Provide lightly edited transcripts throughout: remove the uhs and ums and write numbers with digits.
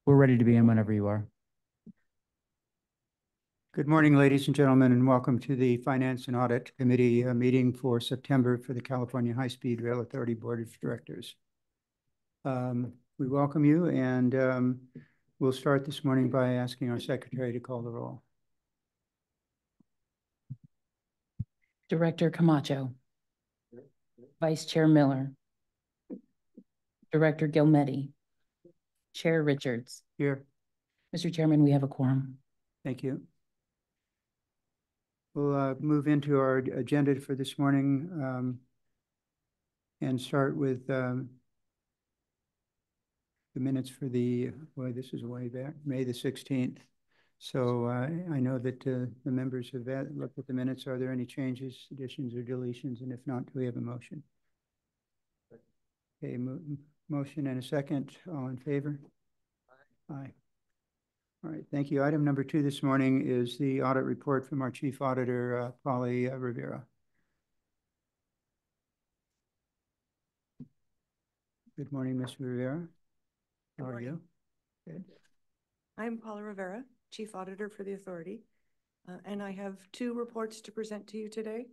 We're ready to begin whenever you are. Good morning, ladies and gentlemen, and welcome to the Finance and Audit Committee meeting for September for the California High-Speed Rail Authority Board of Directors. We welcome you, and we'll start this morning by asking our secretary to call the roll. Director Camacho. Vice Chair Miller. Director Gilmetti. Chair Richards. Here. Mr. Chairman, we have a quorum. Thank you. We'll move into our agenda for this morning and start with the minutes for the, boy, this is way back, May the 16th. So I know that the members have looked at the minutes. Are there any changes, additions, or deletions? And if not, do we have a motion? Okay, motion and a second. All in favor? Aye. All right, thank you. Item number 2 this morning is the audit report from our Chief Auditor, Polly Rivera. Good morning, Ms. Rivera. How are you? Good. I'm Paula Rivera, Chief Auditor for the Authority, and I have 2 reports to present to you today.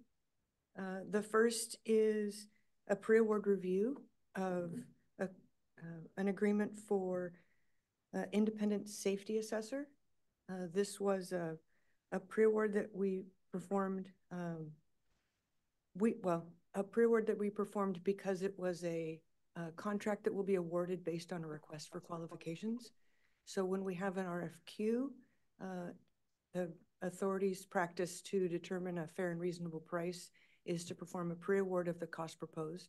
The first is a pre-award review of an agreement for independent safety assessor. This was a pre-award that we performed. A pre-award that we performed because it was a contract that will be awarded based on a request for qualifications. So when we have an RFQ, the authority's practice to determine a fair and reasonable price is to perform a pre-award of the cost proposed.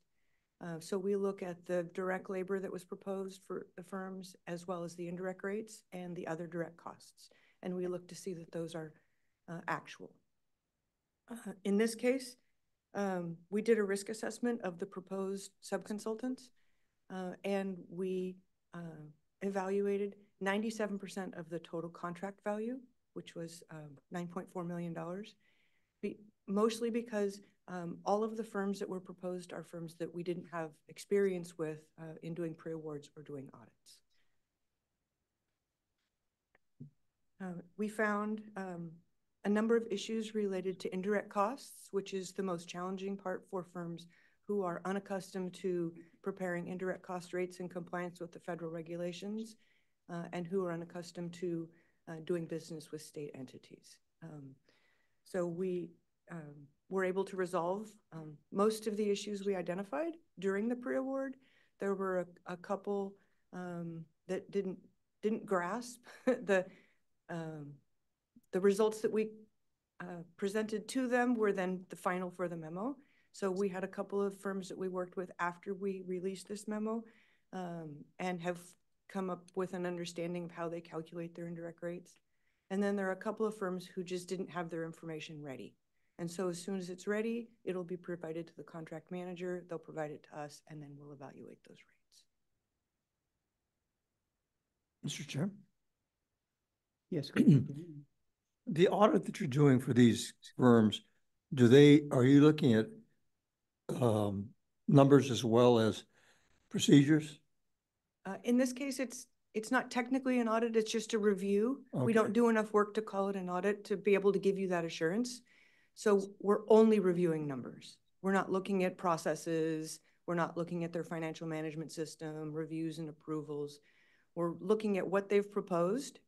So we look at the direct labor that was proposed for the firms, as well as the indirect rates and the other direct costs. And we look to see that those are actual. In this case, we did a risk assessment of the proposed subconsultants, and we evaluated 97% of the total contract value, which was $9.4 million, mostly because all of the firms that were proposed are firms that we didn't have experience with in doing pre-awards or doing audits. We found a number of issues related to indirect costs, which is the most challenging part for firms who are unaccustomed to preparing indirect cost rates in compliance with the federal regulations and who are unaccustomed to doing business with state entities. So we were able to resolve most of the issues we identified during the pre-award. There were a couple that didn't grasp the results that we presented to them were then the final for the memo. So we had a couple of firms that we worked with after we released this memo and have come up with an understanding of how they calculate their indirect rates. And then there are a couple of firms who just didn't have their information ready. And so as soon as it's ready, it'll be provided to the contract manager, they'll provide it to us, and then we'll evaluate those rates. Mr. Chair? Yes. The audit that you're doing for these firms, are you looking at numbers as well as procedures? In this case, it's not technically an audit, it's just a review. Okay. We don't do enough work to call it an audit to be able to give you that assurance. So we're only reviewing numbers. We're not looking at processes. We're not looking at their financial management system, reviews and approvals. We're looking at what they've proposed.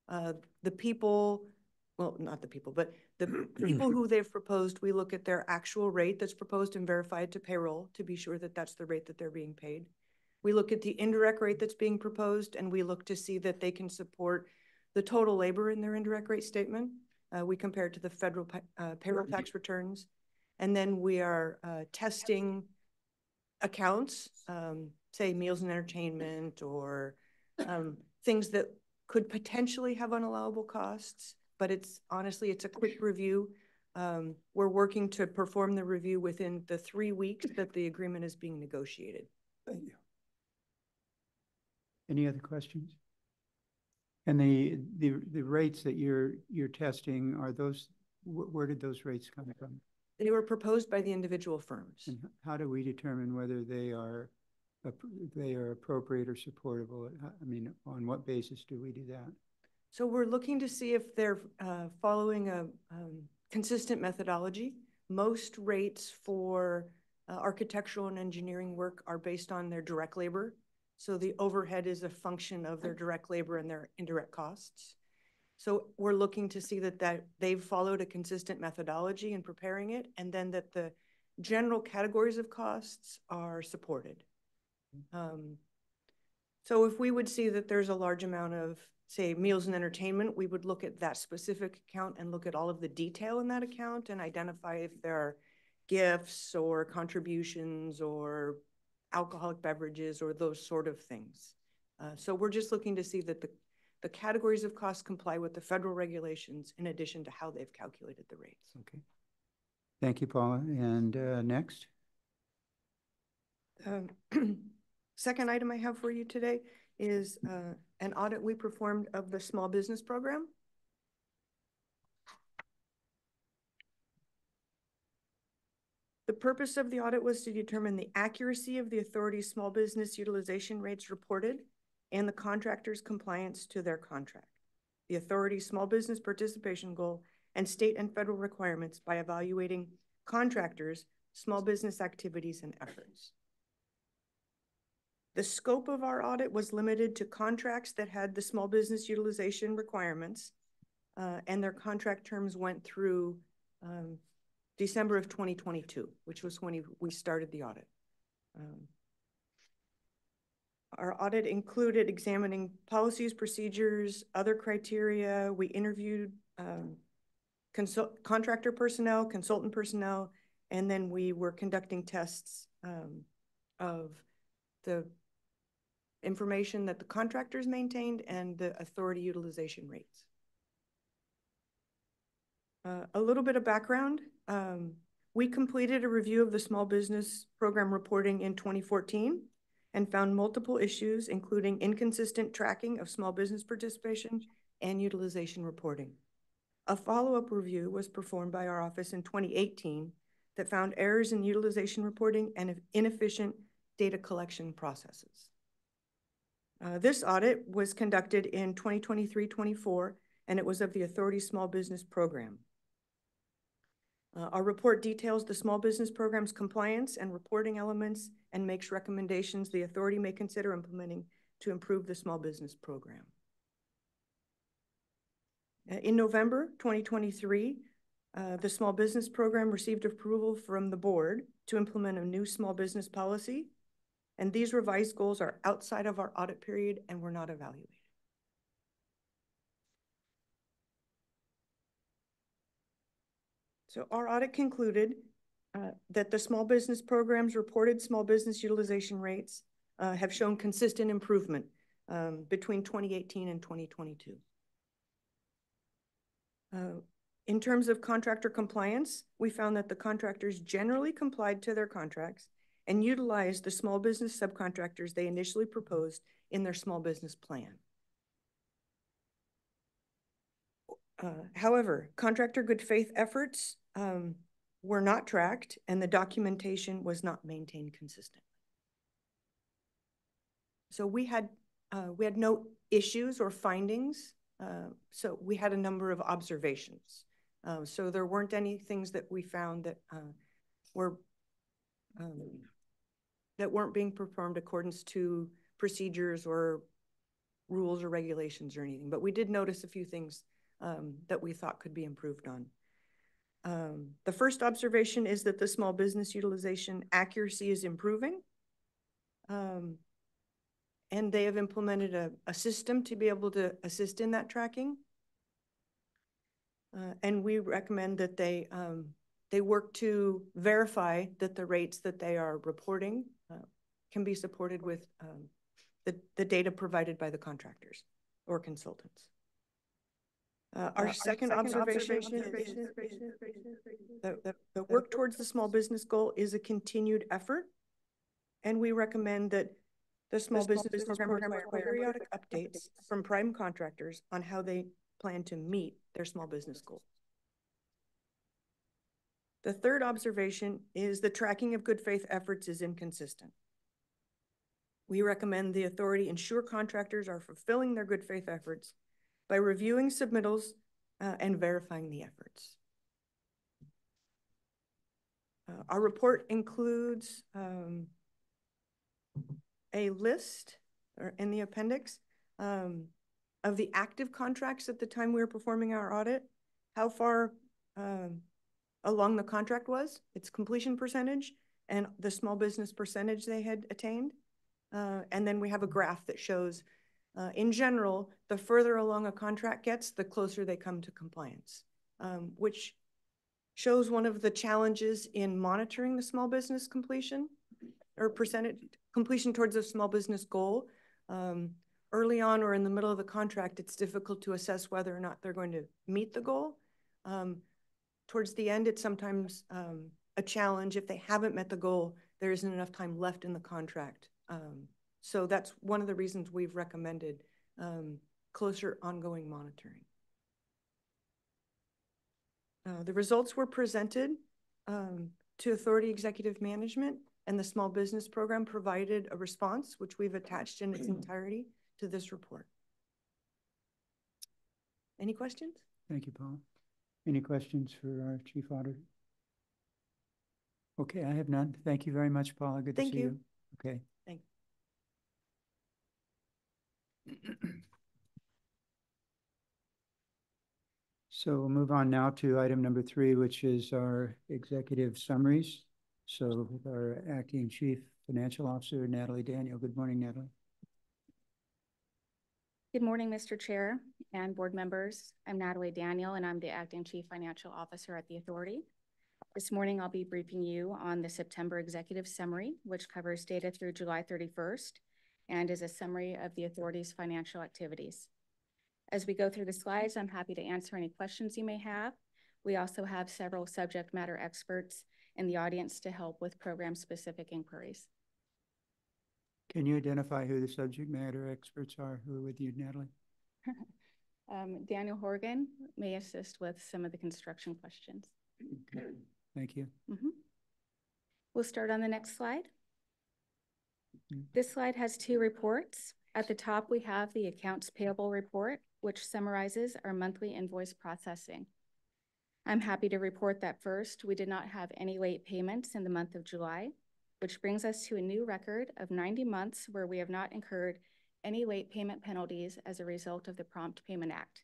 The people, well, not the people, but the people who they've proposed, we look at their actual rate that's proposed and verified to payroll to be sure that that's the rate that they're being paid. We look at the indirect rate that's being proposed, and we look to see that they can support the total labor in their indirect rate statement. We compare it to the federal payroll tax returns. And then we are testing accounts, say meals and entertainment or things that could potentially have unallowable costs, but honestly, it's a quick review. We're working to perform the review within the 3 weeks that the agreement is being negotiated. Thank you. Any other questions? And the rates that you're testing, are those, where did those rates come from? They were proposed by the individual firms. And how do we determine whether they are they are appropriate or supportable? I mean, on what basis do we do that? So we're looking to see if they're following a consistent methodology. Most rates for architectural and engineering work are based on their direct labor. So the overhead is a function of their direct labor and their indirect costs. So we're looking to see that they've followed a consistent methodology in preparing it, and then that the general categories of costs are supported. So if we would see that there's a large amount of, say, meals and entertainment, we would look at that specific account and look at all of the detail in that account and identify if there are gifts or contributions or alcoholic beverages or those sort of things. So we're just looking to see that the categories of costs comply with the federal regulations in addition to how they've calculated the rates. Okay. Thank you, Paula. And next. Second item I have for you today is an audit we performed of the small business program. The purpose of the audit was to determine the accuracy of the authority's small business utilization rates reported and the contractor's compliance to their contract, the authority's small business participation goal, and state and federal requirements by evaluating contractors' small business activities and efforts. The scope of our audit was limited to contracts that had the small business utilization requirements, and their contract terms went through December of 2022, which was when we started the audit. Our audit included examining policies, procedures, other criteria. We interviewed contractor personnel, consultant personnel, and then we were conducting tests of the information that the contractors maintained and the authority utilization rates. A little bit of background. We completed a review of the small business program reporting in 2014 and found multiple issues, including inconsistent tracking of small business participation and utilization reporting. A follow-up review was performed by our office in 2018 that found errors in utilization reporting and inefficient data collection processes. This audit was conducted in 2023-24, and it was of the authority small business program. Our report details the small business program's compliance and reporting elements and makes recommendations the authority may consider implementing to improve the small business program. In November 2023, the small business program received approval from the board to implement a new small business policy, and these revised goals are outside of our audit period and were not evaluated. So our audit concluded that the small business program's reported small business utilization rates have shown consistent improvement between 2018 and 2022. In terms of contractor compliance, we found that the contractors generally complied to their contracts and utilized the small business subcontractors they initially proposed in their small business plan. However, contractor good faith efforts were not tracked and the documentation was not maintained consistently. So we had no issues or findings. So we had a number of observations. So there weren't any things that we found that weren't being performed accordance to procedures or rules or regulations or anything. But we did notice a few things that we thought could be improved on. The first observation is that the small business utilization accuracy is improving. And they have implemented a system to be able to assist in that tracking. And we recommend that they work to verify that the rates that they are reporting can be supported with the data provided by the contractors or consultants. Our second observation is the work towards the small business goal is a continued effort. And we recommend that the small business program require periodic updates from prime contractors on how they plan to meet their small business goal. The third observation is the tracking of good faith efforts is inconsistent. We recommend the authority ensure contractors are fulfilling their good faith efforts by reviewing submittals and verifying the efforts. Our report includes a list in the appendix of the active contracts at the time we were performing our audit, how far along the contract was, its completion percentage, and the small business percentage they had attained. And then we have a graph that shows, in general, the further along a contract gets, the closer they come to compliance, which shows one of the challenges in monitoring the small business completion or percentage completion towards a small business goal. Early on or in the middle of the contract, it's difficult to assess whether or not they're going to meet the goal. Towards the end, it's sometimes a challenge. If they haven't met the goal, there isn't enough time left in the contract. So that's one of the reasons we've recommended closer ongoing monitoring. The results were presented to Authority Executive Management, and the Small Business Program provided a response, which we've attached in its entirety to this report. Any questions? Thank you, Paul. Any questions for our Chief Auditor? Okay, I have none. Thank you very much, Paula. Good to see you. Okay. Thanks. So we'll move on now to item number 3, which is our executive summaries. So with our Acting Chief Financial Officer, Natalie Daniel. Good morning, Natalie. Good morning, Mr. Chair and board members. I'm Natalie Daniel, and I'm the Acting Chief Financial Officer at the Authority. This morning, I'll be briefing you on the September Executive Summary, which covers data through July 31st and is a summary of the Authority's financial activities. As we go through the slides, I'm happy to answer any questions you may have. We also have several subject matter experts in the audience to help with program-specific inquiries. Can you identify who the subject matter experts are who are with you, Natalie? Daniel Horgan may assist with some of the construction questions. Okay. Thank you. We'll start on the next slide. This slide has 2 reports. At the top, we have the accounts payable report, which summarizes our monthly invoice processing. I'm happy to report that first, we did not have any late payments in the month of July, which brings us to a new record of 90 months where we have not incurred any late payment penalties as a result of the Prompt Payment Act.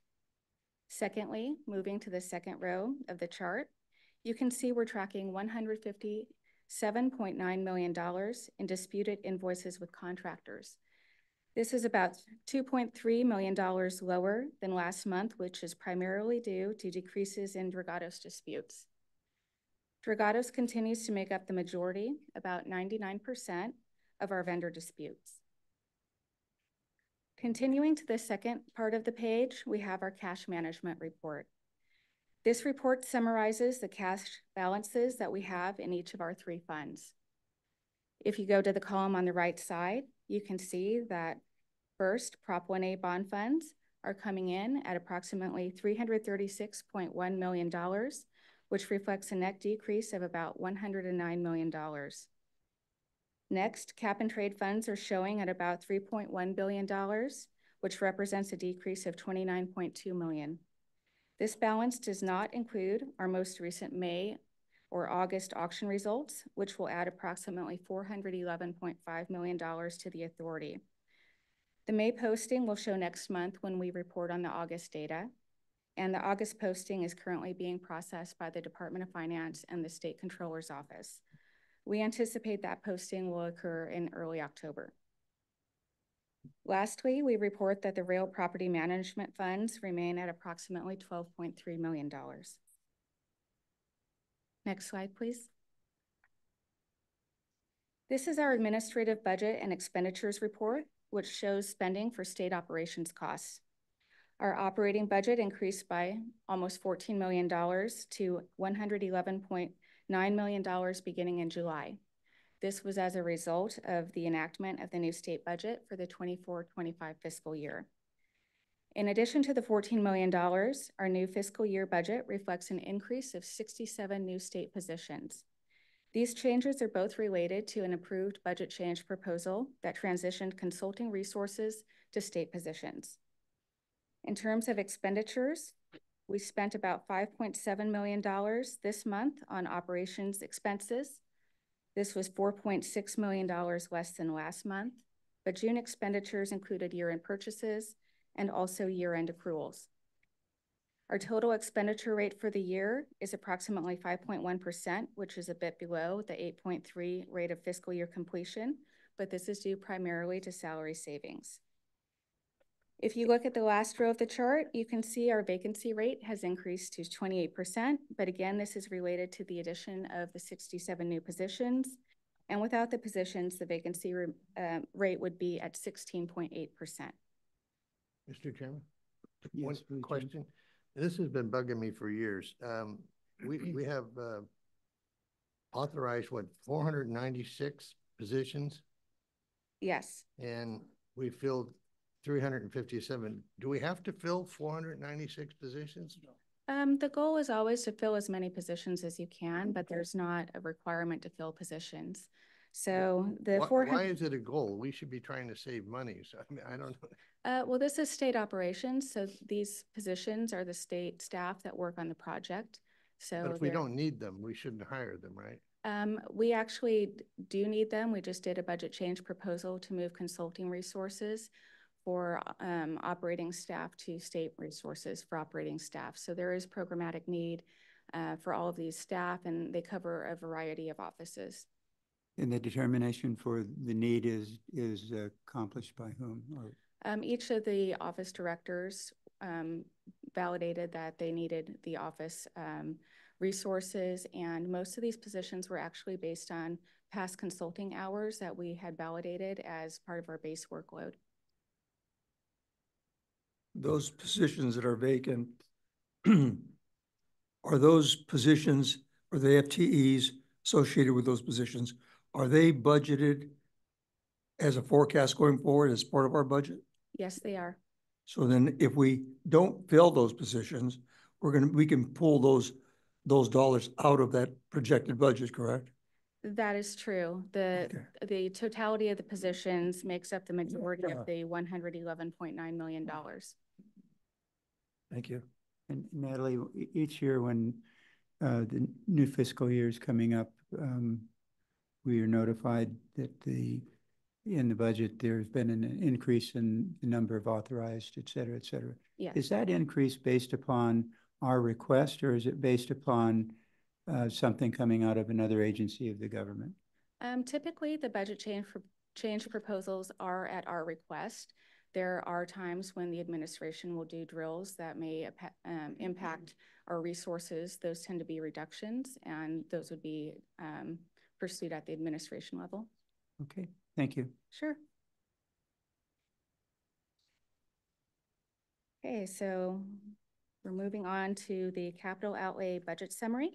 Secondly, moving to the second row of the chart, you can see we're tracking $157.9 million in disputed invoices with contractors. This is about $2.3 million lower than last month, which is primarily due to decreases in Dragados disputes. Dragados continues to make up the majority, about 99% of our vendor disputes. Continuing to the second part of the page, we have our cash management report. This report summarizes the cash balances that we have in each of our 3 funds. If you go to the column on the right side, you can see that first, Prop 1A bond funds are coming in at approximately $336.1 million, which reflects a net decrease of about $109 million. Next, cap and trade funds are showing at about $3.1 billion, which represents a decrease of $29.2 million. This balance does not include our most recent May or August auction results, which will add approximately $411.5 million to the Authority. The May posting will show next month when we report on the August data, and the August posting is currently being processed by the Department of Finance and the State Controller's Office. We anticipate that posting will occur in early October. Lastly, we report that the rail property management funds remain at approximately $12.3 million. Next slide, please. This is our administrative budget and expenditures report, which shows spending for state operations costs. Our operating budget increased by almost $14 million to $111.9 million beginning in July. This was as a result of the enactment of the new state budget for the 24-25 fiscal year. In addition to the $14 million, our new fiscal year budget reflects an increase of 67 new state positions. These changes are both related to an approved budget change proposal that transitioned consulting resources to state positions. In terms of expenditures, we spent about $5.7 million this month on operations expenses. This was $4.6 million less than last month, but June expenditures included year-end purchases and also year-end accruals. Our total expenditure rate for the year is approximately 5.1%, which is a bit below the 8.3% rate of fiscal year completion, but this is due primarily to salary savings. If you look at the last row of the chart, you can see our vacancy rate has increased to 28%, but again, this is related to the addition of the 67 new positions. And without the positions, the vacancy rate would be at 16.8%. Mr. Chairman? Yes, One please, Jim. question. This has been bugging me for years. We have authorized, what, 496 positions, Yes. and we filled 357. Do we have to fill 496 positions? The goal is always to fill as many positions as you can, but there's not a requirement to fill positions. So the Why is it a goal? We should be trying to save money. So I mean, I don't know. well, this is state operations, so these positions are the state staff that work on the project. So But if we don't need them, we shouldn't hire them, right? we actually do need them. We just did a budget change proposal to move consulting resources for operating staff to state resources for operating staff. So there is programmatic need for all of these staff, and they cover a variety of offices. And the determination for the need is accomplished by whom? Or Each of the office directors validated that they needed the office resources, and most of these positions were actually based on past consulting hours that we had validated as part of our base workload. Those positions that are vacant, are those positions, or the FTEs associated with those positions, are they budgeted as a forecast going forward as part of our budget? Yes, they are. So then if we don't fill those positions, we can pull those dollars out of that projected budget, correct? That is true. The totality of the positions makes up the majority of the $111.9 million. Thank you. And Natalie, each year when the new fiscal year is coming up, we are notified that in the budget, there's been an increase in the number of authorized, et cetera, et cetera. Yes. Is that increase based upon our request, or is it based upon something coming out of another agency of the government? Typically, the budget change proposals are at our request. There are times when the administration will do drills that may impact our resources. Those tend to be reductions, and those would be pursued at the administration level. Okay, thank you. Sure. Okay, so we're moving on to the capital outlay budget summary.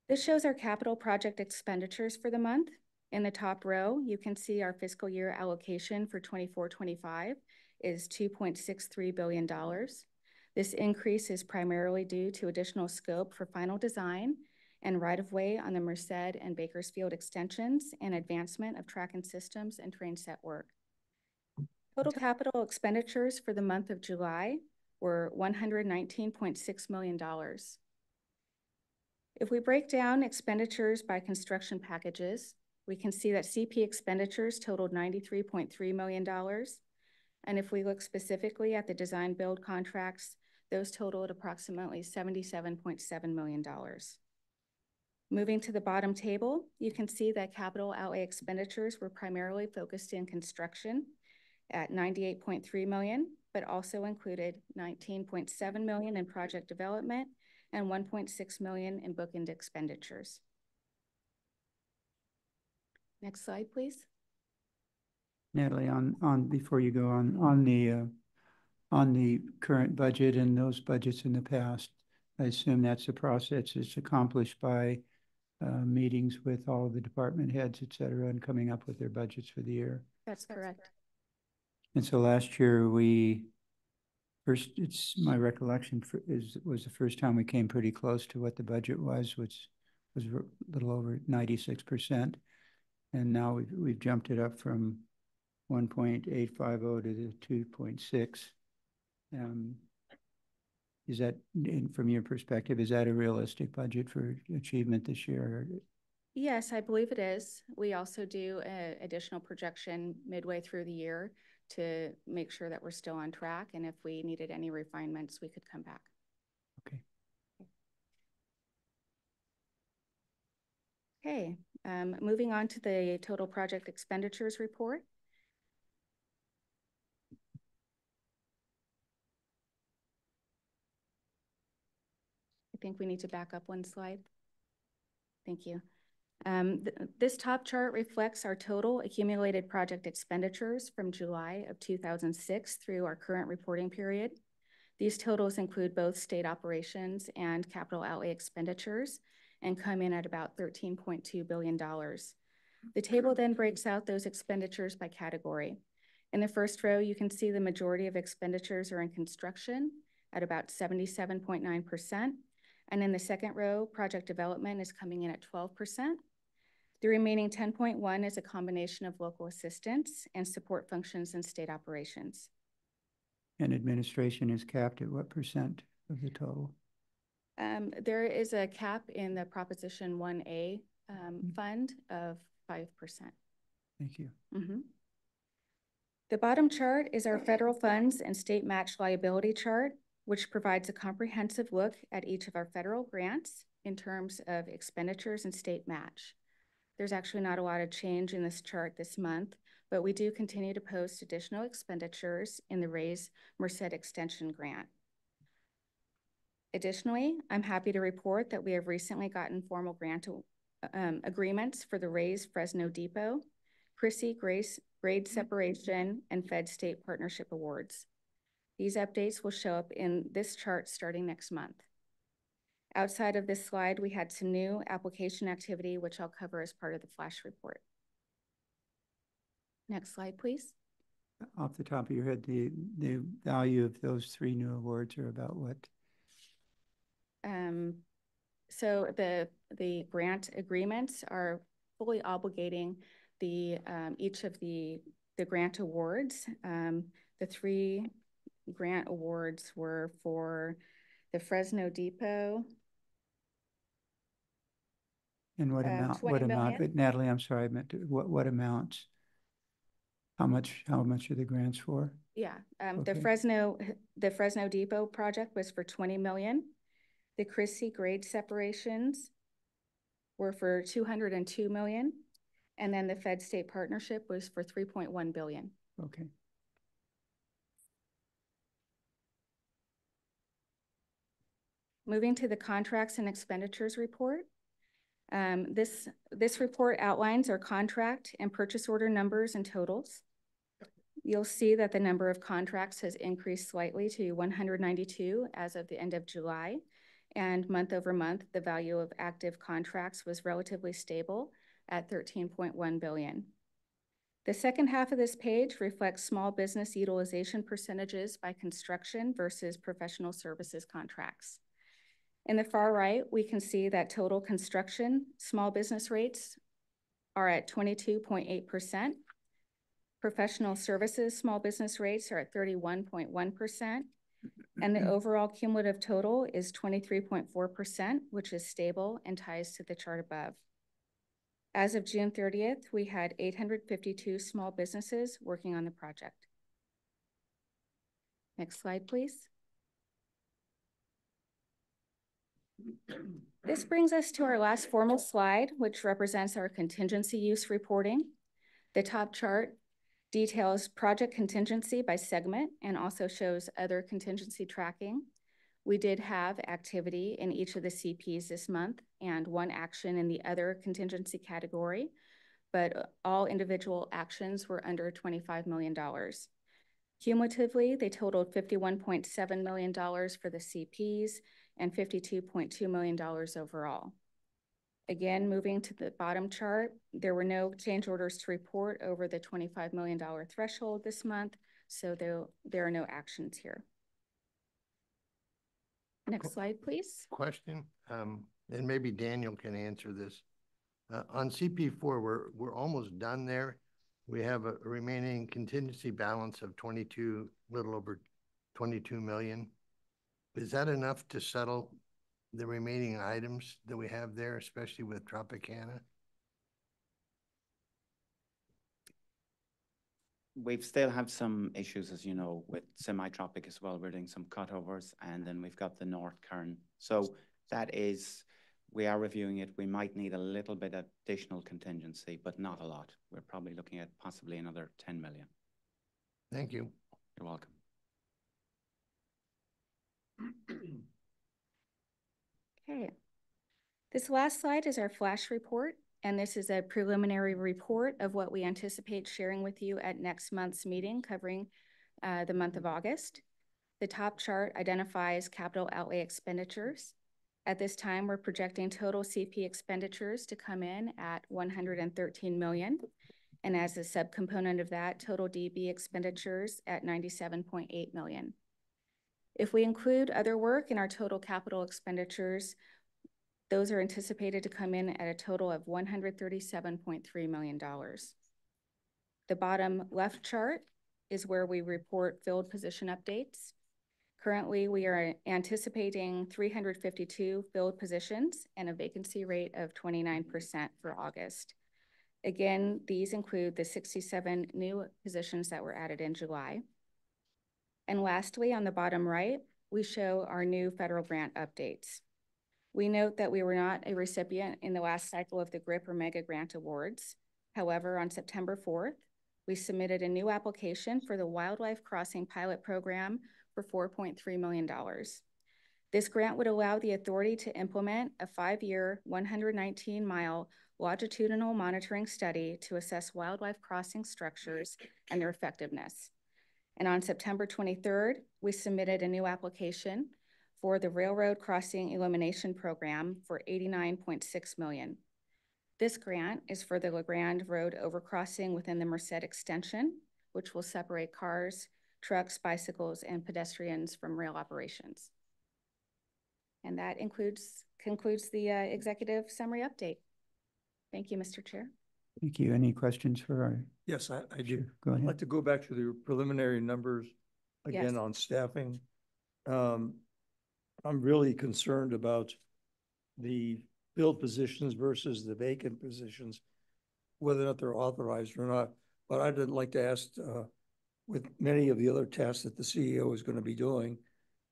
This shows our capital project expenditures for the month. In the top row, you can see our fiscal year allocation for 24-25 is $2.63 billion. This increase is primarily due to additional scope for final design and right-of-way on the Merced and Bakersfield extensions and advancement of track and systems and train set work. Total capital expenditures for the month of July were $119.6 million. If we break down expenditures by construction packages, we can see that CP expenditures totaled $93.3 million. And if we look specifically at the design build contracts, those totaled approximately $77.7 million. Moving to the bottom table, you can see that capital outlay expenditures were primarily focused in construction at $98.3 million, but also included $19.7 million in project development and $1.6 million in bookend expenditures. Next slide, please. Natalie, before you go on the current budget and those budgets in the past, I assume that's a process that's accomplished by meetings with all of the department heads, et cetera, and coming up with their budgets for the year. That's correct. And so last year It's my recollection was the first time we came pretty close to what the budget was, which was a little over 96%. And now we've jumped it up from 1.850 to the 2.6. Is that, from your perspective, is that a realistic budget for achievement this year? Yes, I believe it is. We also do an additional projection midway through the year to make sure that we're still on track. And if we needed any refinements, we could come back. Okay. Okay, moving on to the total project expenditures report. I think we need to back up one slide. Thank you. This top chart reflects our total accumulated project expenditures from July of 2006 through our current reporting period. These totals include both state operations and capital outlay expenditures and come in at about $13.2 billion. The table then breaks out those expenditures by category. In the first row, you can see the majority of expenditures are in construction at about 77.9%. And in the second row, project development is coming in at 12%. The remaining 10.1 is a combination of local assistance and support functions and state operations. And administration is capped at what percent of the total? There is a cap in the Proposition 1A fund of 5%. Thank you. Mm-hmm. The bottom chart is our federal funds and state match liability chart, which provides a comprehensive look at each of our federal grants in terms of expenditures and state match. There's actually not a lot of change in this chart this month, but we do continue to post additional expenditures in the Raise Merced Extension Grant. Additionally, I'm happy to report that we have recently gotten formal grant agreements for the Raise Fresno Depot, CRISI Grade Separation, and Fed State Partnership Awards. These updates will show up in this chart starting next month. Outside of this slide, we had some new application activity, which I'll cover as part of the flash report. Next slide, please. Off the top of your head, the value of those 3 new awards are about what? So the grant agreements are fully obligating the each of the grant awards. The 3 grant awards were for the Fresno Depot. And what amount? What amount? But Natalie, I'm sorry, I meant to, what amounts? How much are the grants for? Yeah, Okay. the Fresno Depot project was for $20 million. The CRISI grade separations were for $202 million. And then the Fed State Partnership was for $3.1 billion. Okay. Moving to the contracts and expenditures report. This report outlines our contract and purchase order numbers and totals. You'll see that the number of contracts has increased slightly to 192 as of the end of July. And month over month, the value of active contracts was relatively stable at $13.1 billion. The second half of this page reflects small business utilization percentages by construction versus professional services contracts. In the far right, we can see that total construction small business rates are at 22.8%. Professional services small business rates are at 31.1%. And the overall cumulative total is 23.4%, which is stable and ties to the chart above. As of June 30th, we had 852 small businesses working on the project. Next slide, please. This brings us to our last formal slide, which represents our contingency use reporting. The top chart details project contingency by segment and also shows other contingency tracking. We did have activity in each of the CPs this month and 1 action in the other contingency category, but all individual actions were under $25 million. Cumulatively, they totaled $51.7 million for the CPs and $52.2 million overall. Again, moving to the bottom chart, there were no change orders to report over the $25 million threshold this month, so there are no actions here. Next slide, please. Question, and maybe Daniel can answer this. On CP4, we're almost done there. We have a remaining contingency balance of little over 22 million. Is that enough to settle the remaining items that we have there, especially with Tropicana? We've still have some issues, as you know, with semi-tropic as well. We're doing some cutovers, and then we've got the North Kern. So that is, we are reviewing it. We might need a little bit of additional contingency, but not a lot. We're probably looking at possibly another 10 million. Thank you. You're welcome. Okay. This last slide is our flash report, and this is a preliminary report of what we anticipate sharing with you at next month's meeting covering the month of August. The top chart identifies capital outlay expenditures. At this time, we're projecting total CP expenditures to come in at 113 million. And as a subcomponent of that, total DB expenditures at 97.8 million. If we include other work in our total capital expenditures, those are anticipated to come in at a total of $137.3 million. The bottom left chart is where we report filled position updates. Currently, we are anticipating 352 filled positions and a vacancy rate of 29% for August. Again, these include the 67 new positions that were added in July. And lastly, on the bottom right, we show our new federal grant updates. We note that we were not a recipient in the last cycle of the GRIP or MEGA grant awards. However, on September 4th, we submitted a new application for the Wildlife Crossing Pilot Program for $4.3 million. This grant would allow the authority to implement a 5-year, 119-mile longitudinal monitoring study to assess wildlife crossing structures and their effectiveness. And on September 23rd, we submitted a new application for the Railroad Crossing Elimination Program for $89.6 million. This grant is for the LeGrand Road overcrossing within the Merced Extension, which will separate cars, trucks, bicycles, and pedestrians from rail operations. And that concludes the executive summary update. Thank you, Mr. Chair. Thank you. Any questions for our? Yes, I do. Sure, go I'd ahead. like to go back to the preliminary numbers again Yes. on staffing. I'm really concerned about the filled positions versus the vacant positions, whether or not they're authorized or not. But I'd like to ask, with many of the other tasks that the CEO is going to be doing,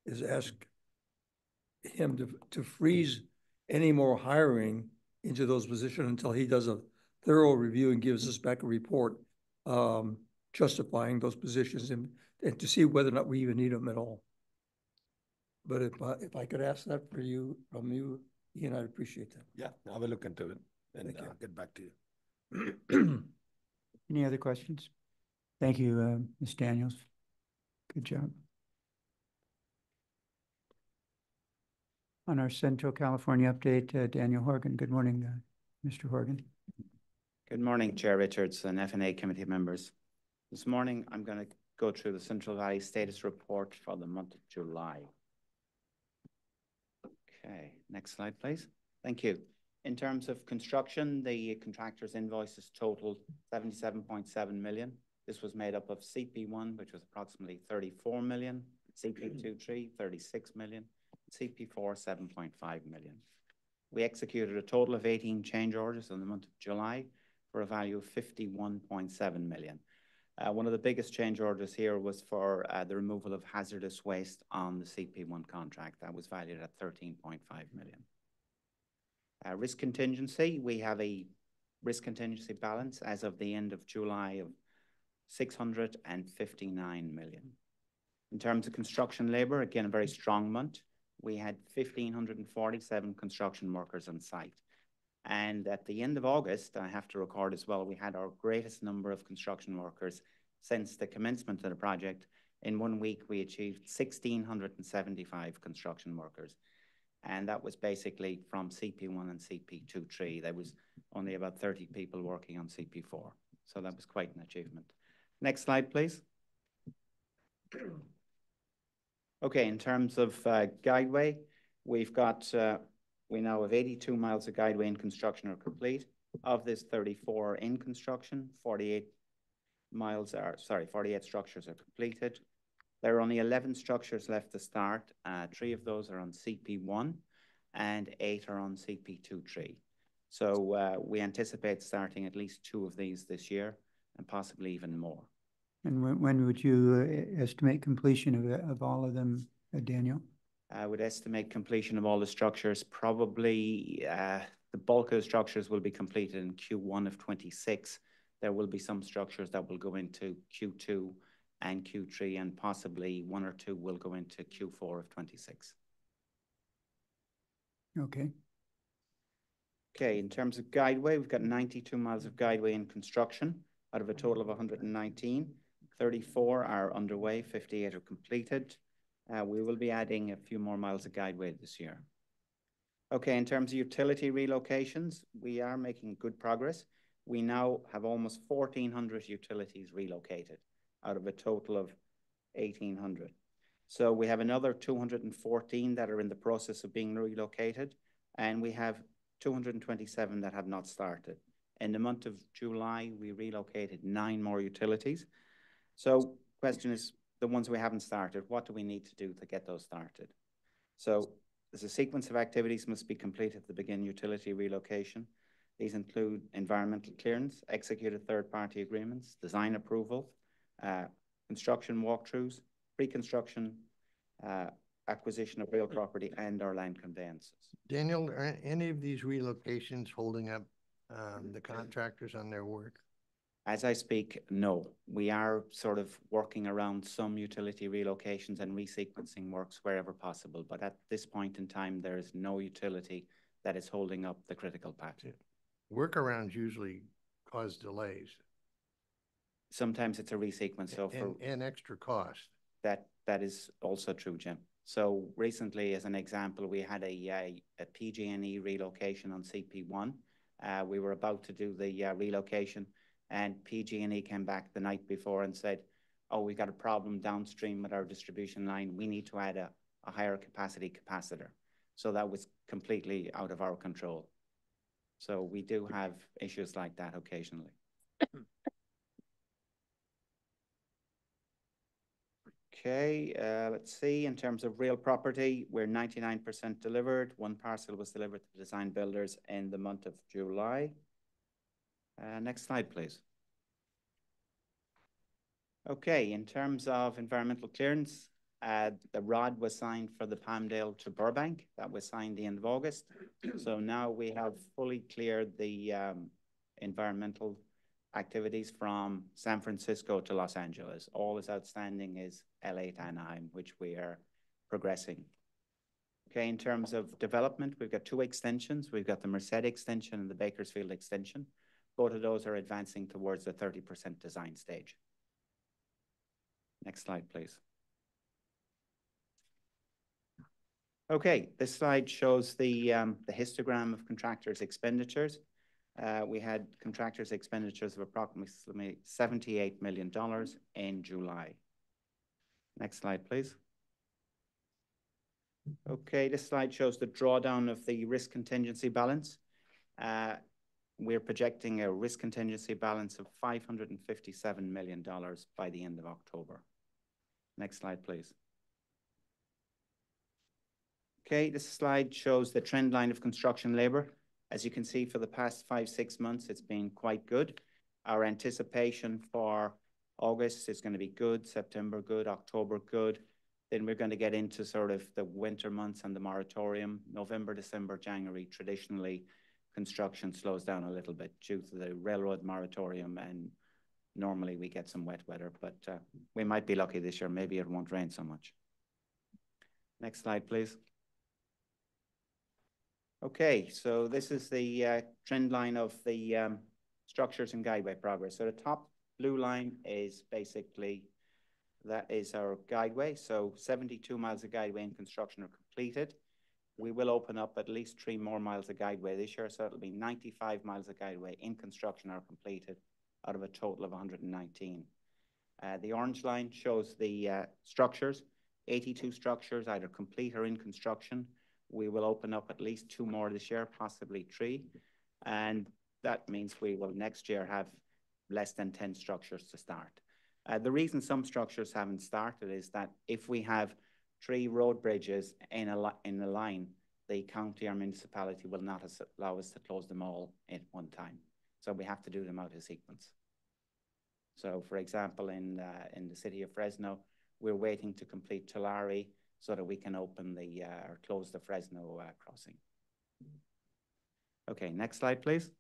is ask him to freeze any more hiring into those positions until he does a thorough review and gives us back a report justifying those positions and to see whether or not we even need them at all. But if I could ask that from you, Ian, I'd appreciate that. Yeah, I will look into it and Thank you. get back to you. Any other questions? Thank you, Ms. Daniels. Good job. On our Central California update, Daniel Horgan. Good morning, Mr. Horgan. Good morning, Chair Richards and FNA committee members. This morning, I'm going to go through the Central Valley status report for the month of July. Okay, next slide, please. Thank you. In terms of construction, the contractor's invoices totaled 77.7 million. This was made up of CP1, which was approximately 34 million, CP23, 36 million, CP4, 7.5 million. We executed a total of 18 change orders in the month of July for a value of 51.7 million. One of the biggest change orders here was for the removal of hazardous waste on the CP1 contract. That was valued at 13.5 million. Risk contingency, we have a risk contingency balance as of the end of July of 659 million. In terms of construction labor, again, a very strong month. We had 1,547 construction workers on site. And at the end of August, I have to record as well, we had our greatest number of construction workers since the commencement of the project. In 1 week, we achieved 1,675 construction workers. And that was basically from CP1 and CP23. There was only about 30 people working on CP4. So that was quite an achievement. Next slide, please. Okay, in terms of Guideway, We've got, we now have 82 miles of guideway in construction or complete. Of this, 34 are in construction, 48 structures are completed. There are only 11 structures left to start. 3 of those are on CP1 and 8 are on CP2-3. So we anticipate starting at least 2 of these this year and possibly even more. And when would you estimate completion of all of them, Daniel? I would estimate completion of all the structures, probably the bulk of the structures will be completed in Q1 of 26. There will be some structures that will go into Q2 and Q3, and possibly 1 or 2 will go into Q4 of 26. Okay. Okay, in terms of guideway, we've got 92 miles of guideway in construction out of a total of 119. 34 are underway, 58 are completed. We will be adding a few more miles of guideway this year. Okay, in terms of utility relocations, we are making good progress. We now have almost 1,400 utilities relocated out of a total of 1,800. So we have another 214 that are in the process of being relocated, and we have 227 that have not started. In the month of July, we relocated 9 more utilities. So question is, the ones we haven't started, what do we need to do to get those started? So there's a sequence of activities must be completed to begin utility relocation. These include environmental clearance, executed third-party agreements, design approval, construction walkthroughs, pre-construction, acquisition of real property, and our land conveyances. Daniel, are any of these relocations holding up the contractors on their work? As I speak, no. We are sort of working around some utility relocations and resequencing works wherever possible, but at this point in time, there is no utility that is holding up the critical path. Workarounds usually cause delays. Sometimes it's a resequence. So and extra cost. That is also true, Jim. So recently, as an example, we had a PG&E relocation on CP1. We were about to do the relocation, and PG&E came back the night before and said, oh, we got a problem downstream with our distribution line. We need to add a higher capacity capacitor. So that was completely out of our control. So we do have issues like that occasionally. Okay, let's see. In terms of real property, we're 99% delivered. 1 parcel was delivered to design builders in the month of July. Next slide, please. Okay, in terms of environmental clearance, the ROD was signed for the Palmdale to Burbank. That was signed the end of August. So now we have fully cleared the environmental activities from San Francisco to Los Angeles. All is outstanding is LA to Anaheim, which we are progressing. Okay, in terms of development, we've got 2 extensions. We've got the Merced extension and the Bakersfield extension. Both of those are advancing towards the 30% design stage. Next slide, please. Okay, this slide shows the histogram of contractors' expenditures. We had contractors' expenditures of approximately $78 million in July. Next slide, please. Okay, this slide shows the drawdown of the risk contingency balance. We're projecting a risk contingency balance of $557 million by the end of October. Next slide, please. Okay, this slide shows the trend line of construction labor. As you can see, for the past 5-6 months, it's been quite good. Our anticipation for August is going to be good, September good, October good. Then we're going to get into sort of the winter months and the moratorium. November, December, January, traditionally, construction slows down a little bit due to the railroad moratorium, and normally we get some wet weather, but we might be lucky this year. Maybe it won't rain so much. Next slide, please. Okay, so this is the trend line of the structures and guideway progress. So the top blue line is basically, that is our guideway. So 72 miles of guideway in construction are completed. We will open up at least 3 more miles of guideway this year. So it'll be 95 miles of guideway in construction are completed out of a total of 119. The orange line shows the structures, 82 structures either complete or in construction. We will open up at least 2 more this year, possibly 3. And that means we will next year have less than 10 structures to start. The reason some structures haven't started is that if we have 3 road bridges in a line, the county or municipality will not allow us to close them all at one time. So we have to do them out of sequence. So for example, in the city of Fresno, we're waiting to complete Tulare so that we can open or close the Fresno crossing. Okay, next slide, please.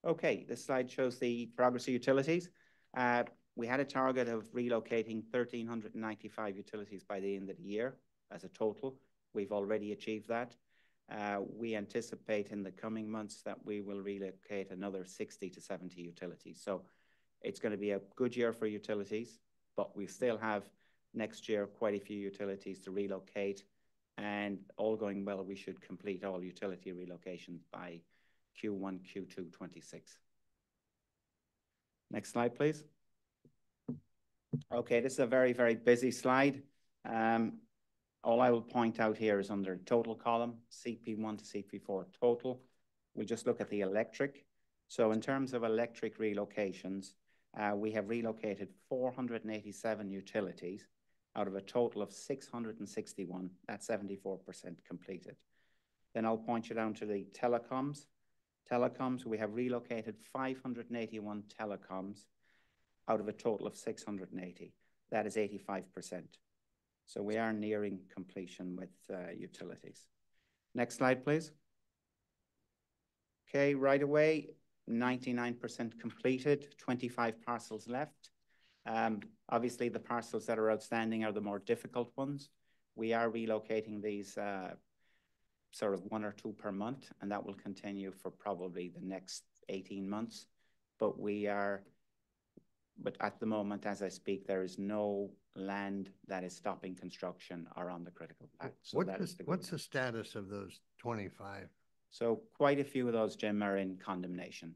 Okay, this slide shows the progress of utilities. We had a target of relocating 1,395 utilities by the end of the year as a total. We've already achieved that. We anticipate in the coming months that we will relocate another 60 to 70 utilities. So it's going to be a good year for utilities, but we still have next year quite a few utilities to relocate, and all going well, we should complete all utility relocations by Q1, Q2, 26. Next slide, please. Okay, this is a very, very busy slide. All I will point out here is under total column, CP1 to CP4 total. We'll just look at the electric. So in terms of electric relocations, we have relocated 487 utilities out of a total of 661. That's 74% completed. Then I'll point you down to the telecoms. Telecoms, we have relocated 581 telecoms out of a total of 680. That is 85%. So we are nearing completion with utilities. Next slide, please. Okay, right away, 99% completed, 25 parcels left. Obviously, the parcels that are outstanding are the more difficult ones. We are relocating these sort of 1 or 2 per month, and that will continue for probably the next 18 months. But at the moment, as I speak, there is no land that is stopping construction or on the critical path. So what's the status of those 25? So quite a few of those, Jim, are in condemnation.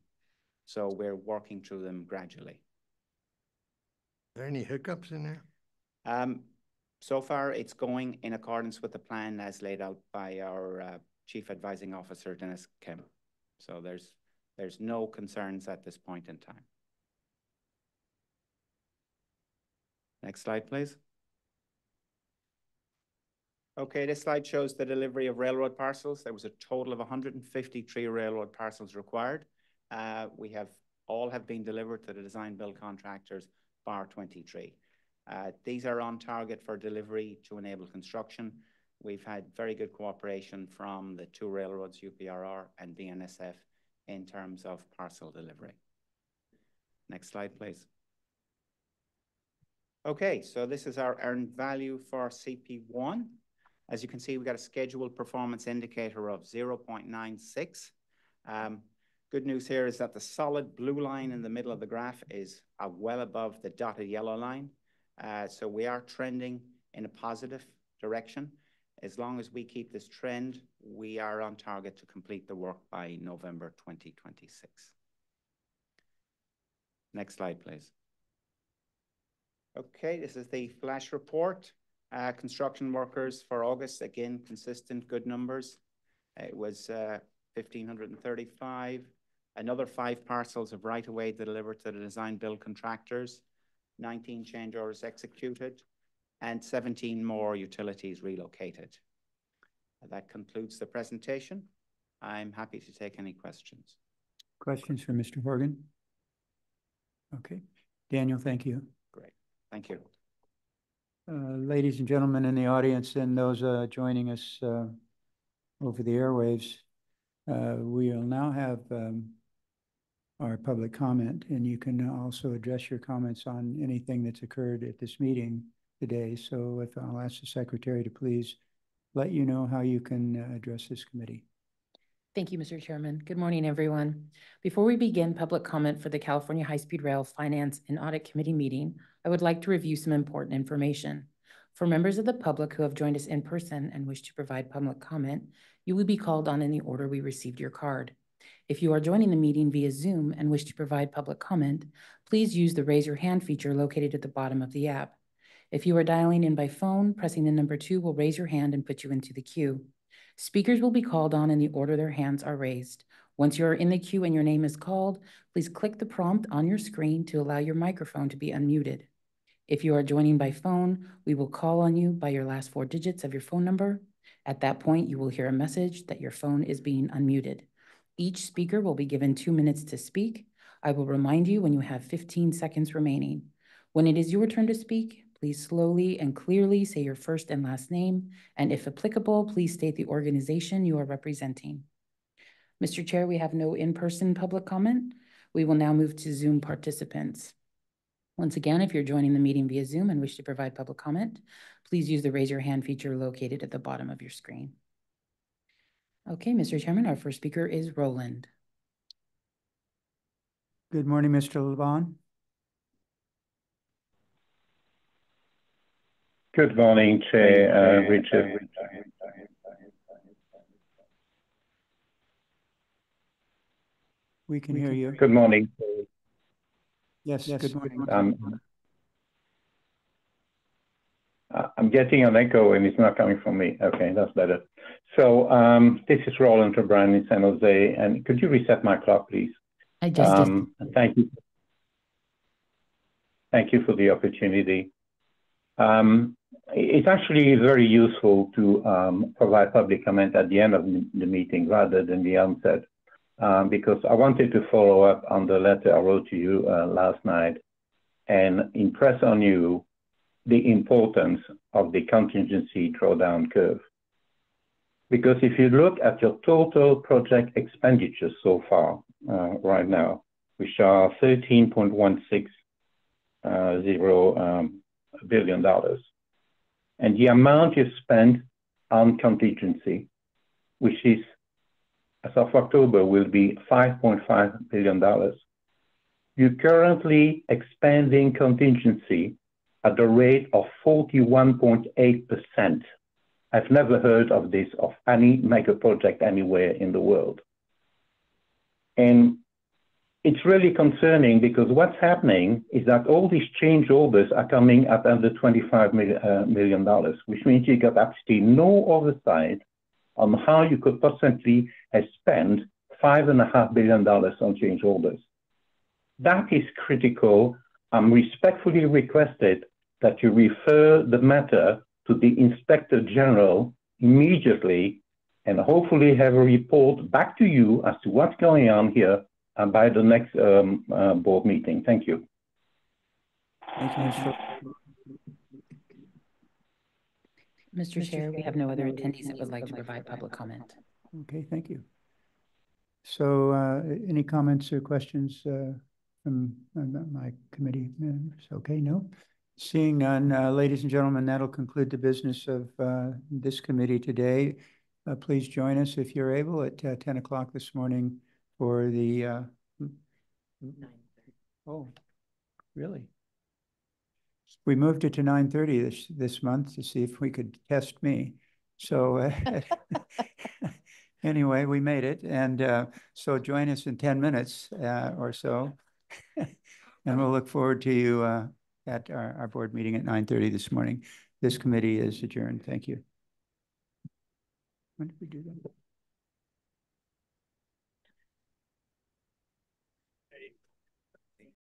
So we're working through them gradually. Are there any hiccups in there? So far, it's going in accordance with the plan as laid out by our Chief Advising Officer, Dennis Kim. So there's no concerns at this point in time. Next slide, please. Okay, this slide shows the delivery of railroad parcels. There was a total of 153 railroad parcels required. All have been delivered to the design build contractors, bar 23. These are on target for delivery to enable construction. We've had very good cooperation from the 2 railroads, UPRR and BNSF, in terms of parcel delivery. Next slide, please. Okay, so this is our earned value for CP1. As you can see, we've got a scheduled performance indicator of 0.96. Good news here is that the solid blue line in the middle of the graph is well above the dotted yellow line. So we are trending in a positive direction. As long as we keep this trend, we are on target to complete the work by November 2026. Next slide, please. Okay, this is the flash report. Construction workers for August, again, consistent, good numbers. It was 1,535. Another 5 parcels of right-of-way delivered to the design build contractors, 19 change orders executed, and 17 more utilities relocated. That concludes the presentation. I'm happy to take any questions. Questions for Mr. Horgan? Okay. Daniel, thank you. Great. Thank you. Ladies and gentlemen in the audience and those joining us over the airwaves, we will now have our public comment, and you can also address your comments on anything that's occurred at this meeting today. So if I'll ask the secretary to please let you know how you can address this committee. Thank you, Mr. Chairman. Good morning, everyone. Before we begin public comment for the California High-Speed Rail Finance and Audit Committee meeting, I would like to review some important information. For members of the public who have joined us in person and wish to provide public comment, you will be called on in the order we received your card. If you are joining the meeting via Zoom and wish to provide public comment, please use the raise your hand feature located at the bottom of the app. If you are dialing in by phone, pressing the number 2 will raise your hand and put you into the queue. Speakers will be called on in the order their hands are raised. Once you are in the queue and your name is called, please click the prompt on your screen to allow your microphone to be unmuted. If you are joining by phone, we will call on you by your last 4 digits of your phone number. At that point, you will hear a message that your phone is being unmuted. Each speaker will be given 2 minutes to speak. I will remind you when you have 15 seconds remaining. When it is your turn to speak, please slowly and clearly say your first and last name, and if applicable, please state the organization you are representing. Mr. Chair, we have no in-person public comment. We will now move to Zoom participants. Once again, if you're joining the meeting via Zoom and wish to provide public comment, please use the raise your hand feature located at the bottom of your screen. Okay, Mr. Chairman, our first speaker is Roland. Good morning, Mr. Levon. Good morning, Chair Richard. We can hear you. Good morning. Yes, good morning. I'm getting an echo and it's not coming from me. Okay, that's better. So this is Roland O'Brien in San Jose, and could you reset my clock, please? I just did. Thank you. Thank you for the opportunity. It's actually very useful to provide public comment at the end of the meeting rather than the onset, because I wanted to follow up on the letter I wrote to you last night and impress on you the importance of the contingency drawdown curve. Because if you look at your total project expenditures so far right now, which are $13.160 billion, and the amount you spent on contingency, which is, as of October, will be $5.5 billion. You're currently expanding contingency at the rate of 41.8%. I've never heard of this of any mega project anywhere in the world. And it's really concerning because what's happening is that all these change orders are coming at under $25 million, which means you got absolutely no oversight on how you could possibly have spent $5.5 billion on change orders. That is critical. I'm respectfully requested that you refer the matter to the Inspector General immediately and hopefully have a report back to you as to what's going on here by the next board meeting. Thank you. Thank you, Mr. Mr. Chair, we have no other attendees that would like to provide public comment. Okay, thank you. So any comments or questions from my committee members? Okay, no? Seeing none, ladies and gentlemen, that'll conclude the business of this committee today. Please join us if you're able at 10 o'clock this morning for the... Oh, really? We moved it to 9:30 this month to see if we could test me. So anyway, we made it. And so join us in 10 minutes or so. And we'll look forward to you at our board meeting at 9:30 this morning. This committee is adjourned. Thank you. When did we do that?